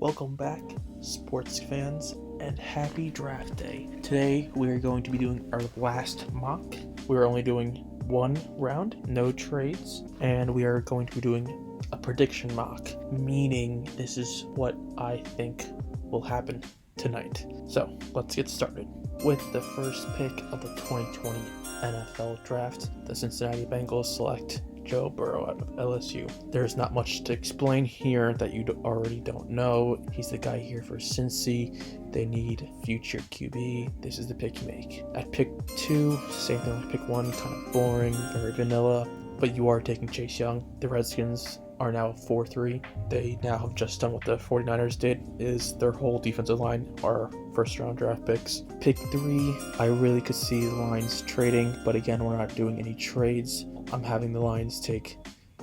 Welcome back, sports fans, and happy draft day. Today, we are going to be doing our last mock. We're only doing one round, no trades, and we are going to be doing a prediction mock, meaning this is what I think will happen tonight. So, let's get started. With the first pick of the 2020 NFL Draft, the Cincinnati Bengals select Joe Burrow out of LSU. There's not much to explain here that you already don't know. He's the guy here for Cincy. They need future QB. This is the pick you make. At pick 2, same thing like pick 1, kind of boring, very vanilla, but you are taking Chase Young. The Redskins are now 4-3. They now have just done what the 49ers did, is their whole defensive line are first round draft picks. Pick 3, I really could see the Lions trading, but again, we're not doing any trades. I'm having the Lions take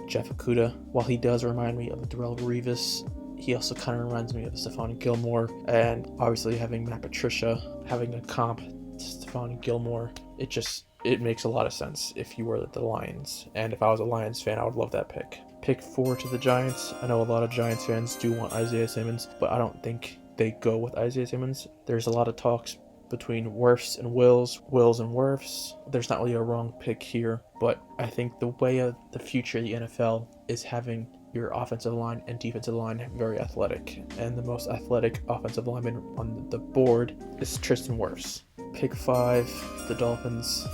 Jeff Okudah. While he does remind me of Darrelle Revis, he also kind of reminds me of Stefon Gilmore, and obviously having Matt Patricia, having a comp to Stefon Gilmore, it makes a lot of sense if you were the Lions. And if I was a Lions fan, I would love that pick. Pick 4 to the Giants. I know a lot of Giants fans do want Isaiah Simmons, but I don't think they go with Isaiah Simmons. There's a lot of talks between Wirfs and Wills and Wirfs. There's not really a wrong pick here, but I think the way of the future of the NFL is having your offensive line and defensive line very athletic. And the most athletic offensive lineman on the board is Tristan Wirfs. Pick 5, the Dolphins.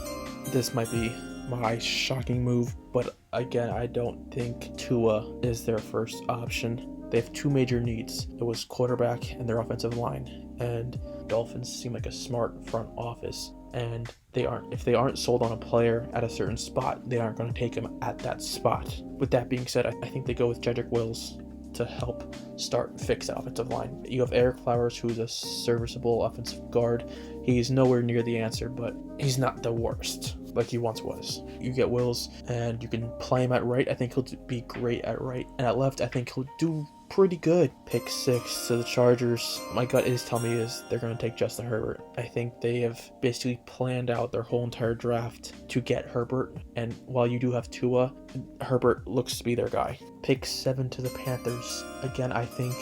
This might be my shocking move, but again, I don't think Tua is their first option. They have two major needs. It was quarterback and their offensive line, and Dolphins seem like a smart front office, and if they aren't sold on a player at a certain spot, they aren't going to take him at that spot. With that being said, I think they go with Jedrick Wills to help start and fix that offensive line. You have Eric Flowers, who's a serviceable offensive guard. He's nowhere near the answer, but he's not the worst like he once was. You get Wills, and you can play him at right. I think he'll be great at right. And at left, I think he'll do pretty good. Pick 6 to the Chargers. My gut is telling me they're going to take Justin Herbert. I think they have basically planned out their whole entire draft to get Herbert. And while you do have Tua, Herbert looks to be their guy. Pick 7 to the Panthers. Again, I think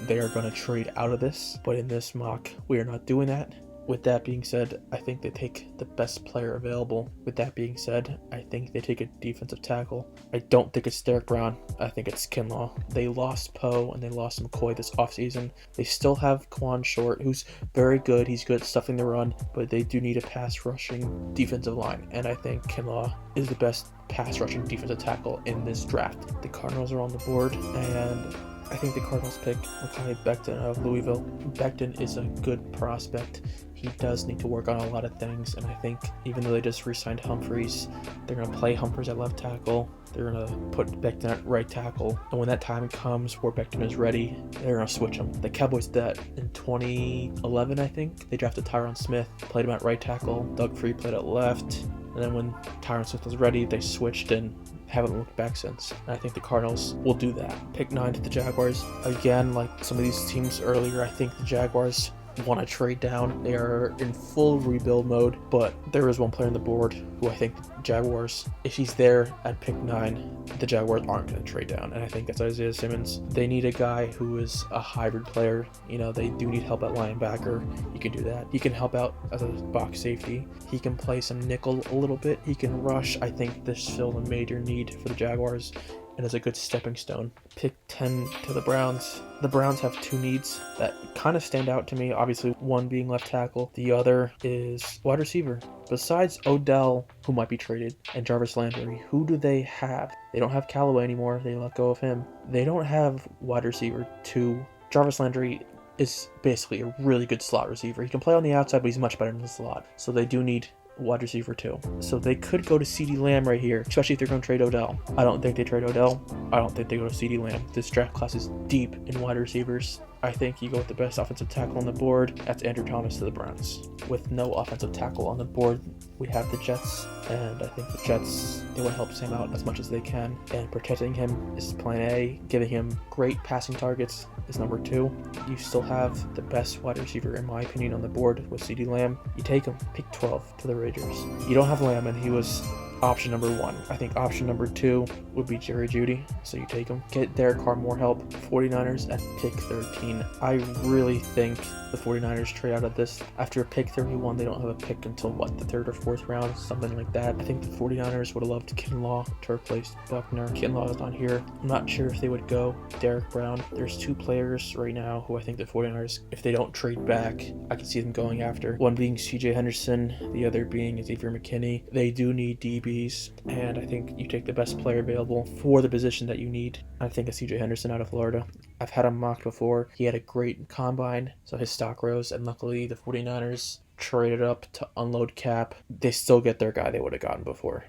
they are going to trade out of this, but in this mock, we are not doing that. With that being said, I think they take the best player available. With that being said, I think they take a defensive tackle. I don't think it's Derek Brown. I think it's Kinlaw. They lost Poe and they lost McCoy this offseason. They still have Quan Short, who's very good. He's good at stuffing the run, but they do need a pass rushing defensive line. And I think Kinlaw is the best pass rushing defensive tackle in this draft. The Cardinals are on the board, and I think the Cardinals pick Mekhi Becton of Louisville. Becton is a good prospect. He does need to work on a lot of things, and I think even though they just re-signed Humphries, they're going to play Humphries at left tackle. They're going to put Becton at right tackle, and when that time comes where Becton is ready, they're going to switch him. The Cowboys did that in 2011, I think. They drafted Tyron Smith, played him at right tackle. Doug Free played at left, and then when Tyron Smith was ready, they switched and haven't looked back since. And I think the Cardinals will do that. Pick 9 to the Jaguars. Again, like some of these teams earlier, I think the Jaguars want to trade down. They are in full rebuild mode, but there is one player on the board who I think the Jaguars, if he's there at pick 9, the Jaguars aren't going to trade down, and I think that's Isaiah Simmons. They need a guy who is a hybrid player. They do need help at linebacker. He can do that. He can help out as a box safety. He can play some nickel a little bit. He can rush. I think this fills a major need for the Jaguars and is a good stepping stone. Pick 10 to the Browns. The Browns have two needs that kind of stand out to me. Obviously, one being left tackle. The other is wide receiver. Besides Odell, who might be traded, and Jarvis Landry, who do they have? They don't have Callaway anymore. They let go of him. They don't have wide receiver 2. Jarvis Landry is basically a really good slot receiver. He can play on the outside, but he's much better in the slot. So they do need wide receiver 2. So they could go to CeeDee Lamb right here, especially if they're going to trade Odell. I don't think they trade Odell. I don't think they go to CeeDee Lamb. This draft class is deep in wide receivers. I think you go with the best offensive tackle on the board. That's Andrew Thomas to the Browns. With no offensive tackle on the board, we have the Jets, and I think the Jets, they want to help Sam out as much as they can, and protecting him is plan A. Giving him great passing targets is number 2. You still have the best wide receiver, in my opinion, on the board with CeeDee Lamb. You take him. Pick 12 to the Raiders. You don't have Lamb, and he was option number 1. I think option number 2 would be Jeudy, so you take him. Get Derek Carr more help. 49ers at pick 13. I really think the 49ers trade out of this. After pick 31, they don't have a pick until the 3rd or 4th round, something like that. I think the 49ers would have loved Kinlaw to replace Buckner. Kinlaw is not here. I'm not sure if they would go Derek Brown. There's 2 players right now who I think the 49ers, if they don't trade back, I can see them going after. One being CJ Henderson, the other being Xavier McKinney. They do need DBs, and I think you take the best player available for the position that you need. I think of CJ Henderson out of Florida. I've had him mocked before. He had a great combine, so his stock rose, and luckily the 49ers traded up to unload cap. They still get their guy they would have gotten before.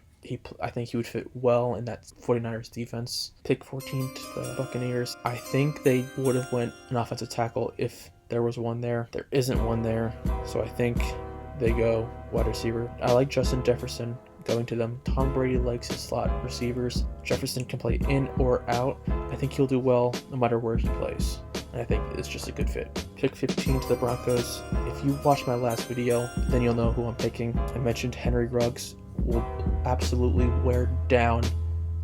I think he would fit well in that 49ers defense. Pick 14 to the Buccaneers. I think they would have went an offensive tackle if there was one there. There isn't one there, so I think they go wide receiver. I like Justin Jefferson going to them. Tom Brady likes his slot receivers. Jefferson can play in or out. I think he'll do well no matter where he plays. And I think it's just a good fit. Pick 15 to the Broncos. If you watched my last video, then you'll know who I'm picking. I mentioned Henry Ruggs will absolutely wear down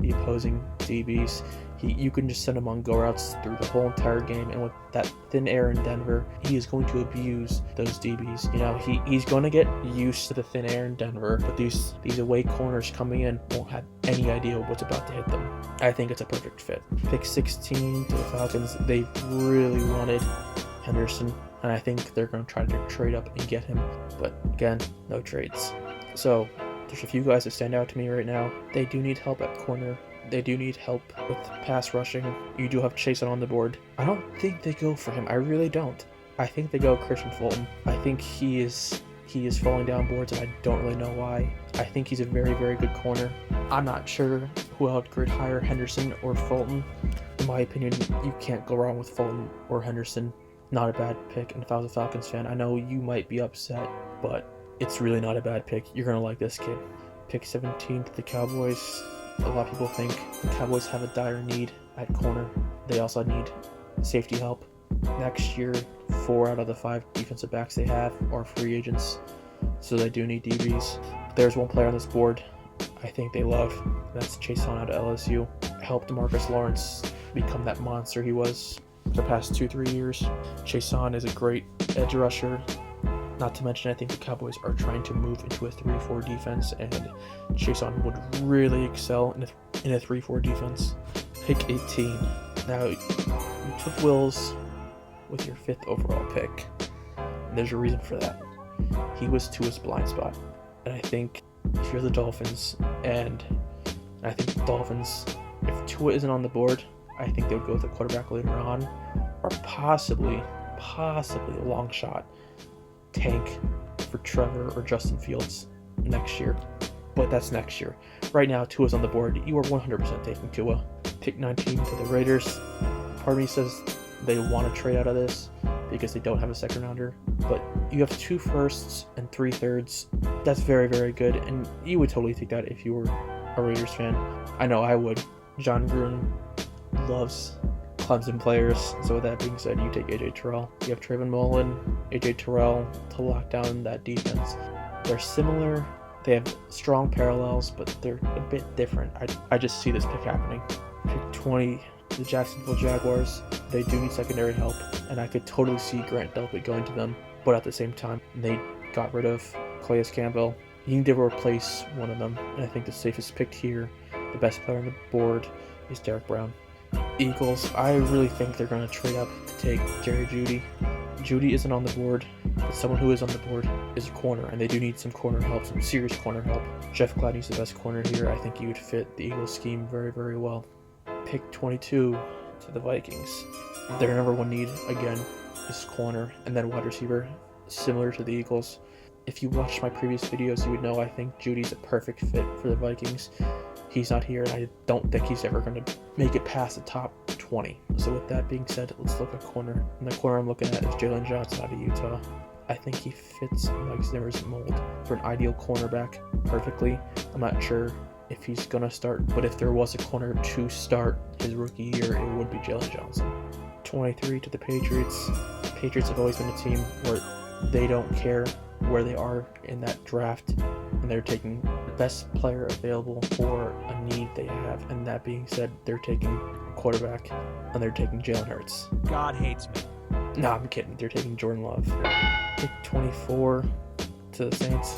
the opposing DBs. You can just send him on go routes through the whole entire game, and with that thin air in Denver, he is going to abuse those DBs. He's going to get used to the thin air in Denver, but these away corners coming in won't have any idea what's about to hit them. I think it's a perfect fit. Pick 16 to the Falcons. They really wanted Henderson, and I think they're going to try to trade up and get him, but again, no trades. So there's a few guys that stand out to me right now. They do need help at corner. They do need help with pass rushing. You do have Chase on the board. I don't think they go for him. I really don't. I think they go Christian Fulton. I think he is falling down boards, and I don't really know why. I think he's a very, very good corner. I'm not sure who I would grade higher, Henderson or Fulton. In my opinion, you can't go wrong with Fulton or Henderson. Not a bad pick, and if I was a Falcons fan, I know you might be upset, but it's really not a bad pick. You're going to like this kid. Pick 17 to the Cowboys. A lot of people think the Cowboys have a dire need at corner. They also need safety help. Next year, 4 out of the 5 defensive backs they have are free agents, so they do need DBs. There's one player on this board I think they love. That's Chase-On out of LSU. Helped Marcus Lawrence become that monster he was the past 2-3 years. Chase-On is a great edge rusher. Not to mention, I think the Cowboys are trying to move into a 3-4 defense, and Chase-On would really excel in a 3-4 defense. Pick 18. Now, you took Wills with your 5th overall pick, and there's a reason for that. He was Tua's blind spot, and I think if you're the Dolphins, and I think the Dolphins, if Tua isn't on the board, I think they would go with a quarterback later on, or possibly a long shot, tank for Trevor or Justin Fields next year. But that's next year. Right now, Tua's on the board. You are 100% taking Tua. Pick 19 to the Raiders. Part of me says they want to trade out of this because they don't have a second rounder. But you have 2 firsts and 3 thirds. That's very, very good. And you would totally take that if you were a Raiders fan. I know I would. John Gruden loves Clemson players. So with that being said, you take AJ Terrell. You have Trayvon Mullen, AJ Terrell to lock down that defense. They're similar. They have strong parallels, but they're a bit different. I just see this pick happening. Pick 20, the Jacksonville Jaguars. They do need secondary help, and I could totally see Grant Delpit going to them. But at the same time, they got rid of Calais Campbell. You need to replace one of them, and I think the safest pick here, the best player on the board, is Derek Brown. Eagles, I really think they're going to trade up to take Jerry Jeudy. Jeudy isn't on the board, but someone who is on the board is a corner, and they do need some corner help, some serious corner help. Jeff Gladney's the best corner here. I think he would fit the Eagles scheme very, very well. Pick 22 to the Vikings. Their number 1 need, again, is corner, and then wide receiver, similar to the Eagles. If you watched my previous videos, you would know I think Judy's a perfect fit for the Vikings. He's not here, and I don't think he's ever going to make it past the top 20. So with that being said, let's look at corner. And the corner I'm looking at is Jalen Johnson out of Utah. I think he fits Mike Zimmer's mold for an ideal cornerback perfectly. I'm not sure if he's going to start, but if there was a corner to start his rookie year, it would be Jalen Johnson. 23 to the Patriots. Patriots have always been a team where they don't care where they are in that draft, and they're taking best player available for a need they have. And that being said, they're taking quarterback and they're taking Jalen Hurts. God hates me. No, I'm kidding. They're taking Jordan Love. Pick 24 to the Saints.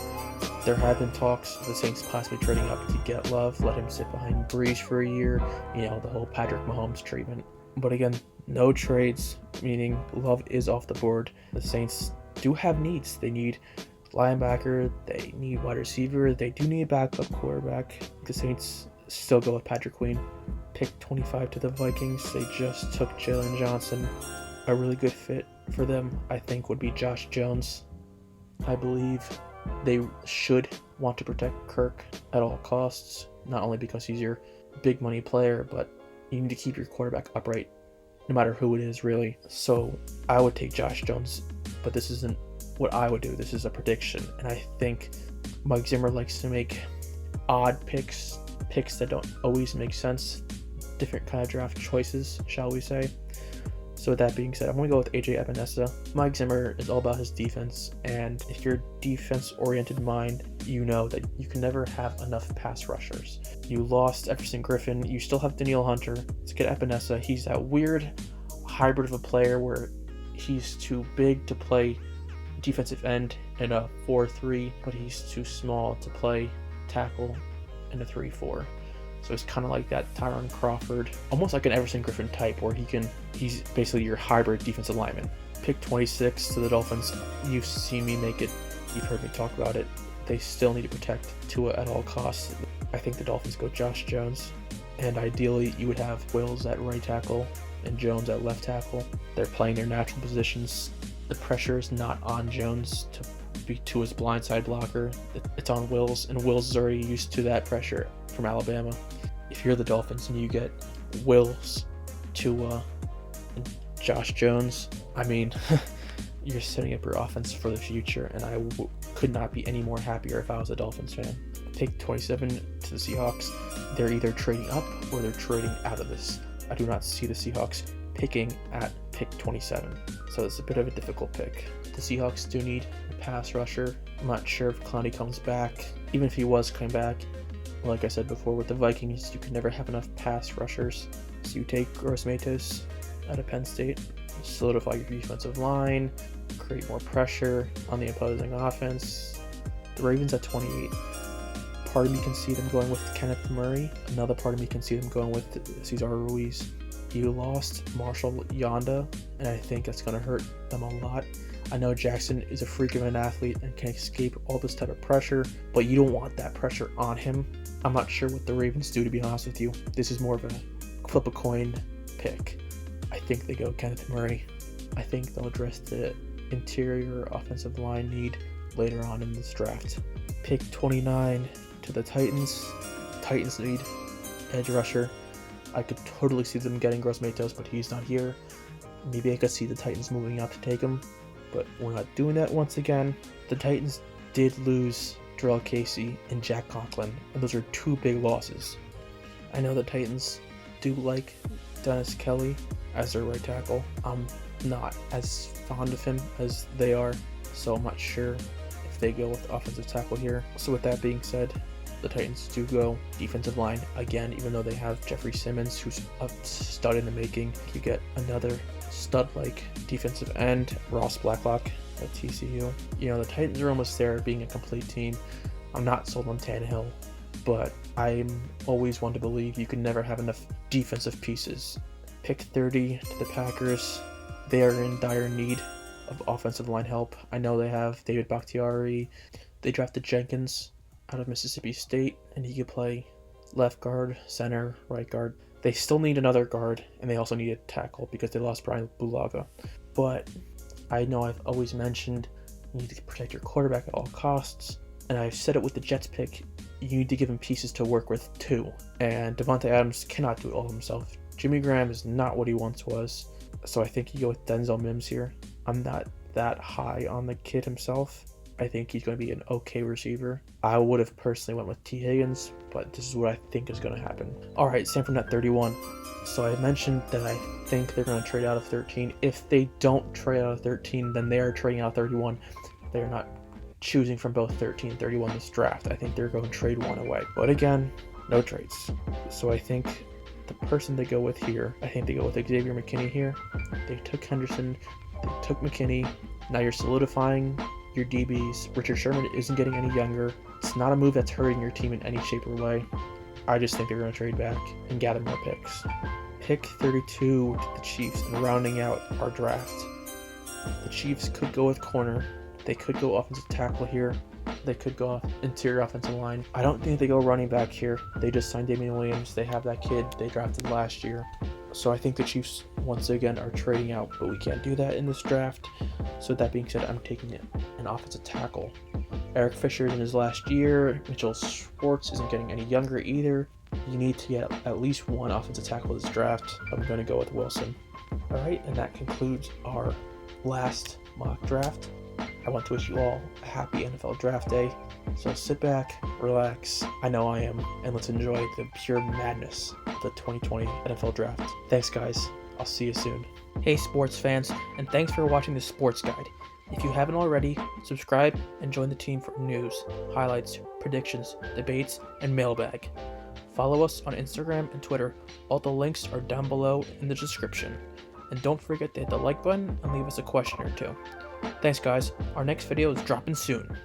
There have been talks of the Saints possibly trading up to get Love, let him sit behind Breeze for a year, the whole Patrick Mahomes treatment. But again, no trades, meaning Love is off the board. The Saints do have needs. They need linebacker, they need wide receiver, they do need a backup quarterback. The Saints still go with Patrick Queen. Pick 25 to the Vikings. They just took Jalen Johnson. A really good fit for them, I think, would be Josh Jones. I believe they should want to protect Kirk at all costs, not only because he's your big money player, but you need to keep your quarterback upright, no matter who it is, really. So I would take Josh Jones, but this isn't what I would do. This is a prediction, and I think Mike Zimmer likes to make odd picks that don't always make sense, different kind of draft choices, shall we say. So with that being said, I'm going to go with AJ Epinesa. Mike Zimmer is all about his defense, and if you're defense-oriented mind, you know that you can never have enough pass rushers. You lost Everson Griffin, you still have Danielle Hunter. Let's get Epinesa. He's that weird hybrid of a player where he's too big to play defensive end in a 4-3, but he's too small to play tackle in a 3-4. So it's kind of like that Tyron Crawford, almost like an Everson Griffin type, where he's basically your hybrid defensive lineman. Pick 26 to the Dolphins. You've seen me make it. You've heard me talk about it. They still need to protect Tua at all costs. I think the Dolphins go Josh Jones. And ideally, you would have Wills at right tackle and Jones at left tackle. They're playing their natural positions. The pressure is not on Jones to be Tua's blindside blocker. It's on Wills, and Wills is already used to that pressure from Alabama. If you're the Dolphins and you get Wills, Tua, and Josh Jones, I mean, you're setting up your offense for the future, and I could not be any more happier if I was a Dolphins fan. Pick 27 to the Seahawks. They're either trading up or they're trading out of this. I do not see the Seahawks picking at pick 27, so it's a bit of a difficult pick. The Seahawks do need a pass rusher. I'm not sure if Clowney comes back. Even if he was coming back, like I said before, with the Vikings, you can never have enough pass rushers. So you take Gross Matos out of Penn State, solidify your defensive line, create more pressure on the opposing offense. The Ravens at 28. Part of me can see them going with Kenneth Murray. Another part of me can see them going with Cesar Ruiz. You lost Marshall Yonda, and I think that's going to hurt them a lot. I know Jackson is a freak of an athlete and can escape all this type of pressure, but you don't want that pressure on him. I'm not sure what the Ravens do, to be honest with you. This is more of a flip a coin pick. I think they go Kenneth Murray. I think they'll address the interior offensive line need later on in this draft. Pick 29 to the Titans. Titans need edge rusher. I could totally see them getting Gross Matos, but he's not here. Maybe I could see the Titans moving out to take him, but we're not doing that once again. The Titans did lose Jarrell Casey and Jack Conklin, and those are two big losses. I know the Titans do like Dennis Kelly as their right tackle. I'm not as fond of him as they are, so I'm not sure if they go with offensive tackle here. So with that being said, the Titans do go defensive line again, even though they have Jeffrey Simmons, who's a stud in the making. You get another stud-like defensive end, Ross Blacklock at TCU. The Titans are almost there, being a complete team. I'm not sold on Tannehill, but I'm always one to believe you can never have enough defensive pieces. Pick 30 to the Packers. They are in dire need of offensive line help. I know they have David Bakhtiari. They drafted Jenkins out of Mississippi State, and he could play left guard, center, right guard. They still need another guard, and they also need a tackle because they lost Brian Bulaga. But I know I've always mentioned you need to protect your quarterback at all costs, and I've said it with the Jets pick, you need to give him pieces to work with too, and Devontae Adams cannot do it all himself. Jimmy Graham is not what he once was, so I think you go with Denzel Mims here. I'm not that high on the kid himself. I think he's going to be an okay receiver. I would have personally went with T. Higgins, but this is what I think is going to happen. All right, Sanford at 31. So I mentioned that I think they're going to trade out of 13. If they don't trade out of 13, then they are trading out of 31. They're not choosing from both 13 and 31 this draft. I think they're going to trade one away. But again, no trades. So I think the person they go with here, I think they go with Xavier McKinney here. They took Henderson, they took McKinney. Now you're solidifying your DBs. Richard Sherman isn't getting any younger. It's not a move that's hurting your team in any shape or way. I just think they're going to trade back and gather more picks. Pick 32 to the Chiefs, and rounding out our draft. The Chiefs could go with corner. They could go offensive tackle here. They could go off interior offensive line. I don't think they go running back here. They just signed Damian Williams. They have that kid they drafted last year. So I think the Chiefs, once again, are trading out, but we can't do that in this draft. So that being said, I'm taking an offensive tackle. Eric Fisher is in his last year. Mitchell Schwartz isn't getting any younger either. You need to get at least one offensive tackle this draft. I'm going to go with Wilson. All right, and that concludes our last mock draft. I want to wish you all a happy NFL draft day. So sit back, relax, I know I am, and let's enjoy the pure madness of the 2020 NFL draft. Thanks, guys. I'll see you soon. Hey, sports fans, and thanks for watching the Sports Guide. If you haven't already, subscribe and join the team for news, highlights, predictions, debates, and mailbag. Follow us on Instagram and Twitter. All the links are down below in the description. And don't forget to hit the like button and leave us a question or two. Thanks, guys. Our next video is dropping soon.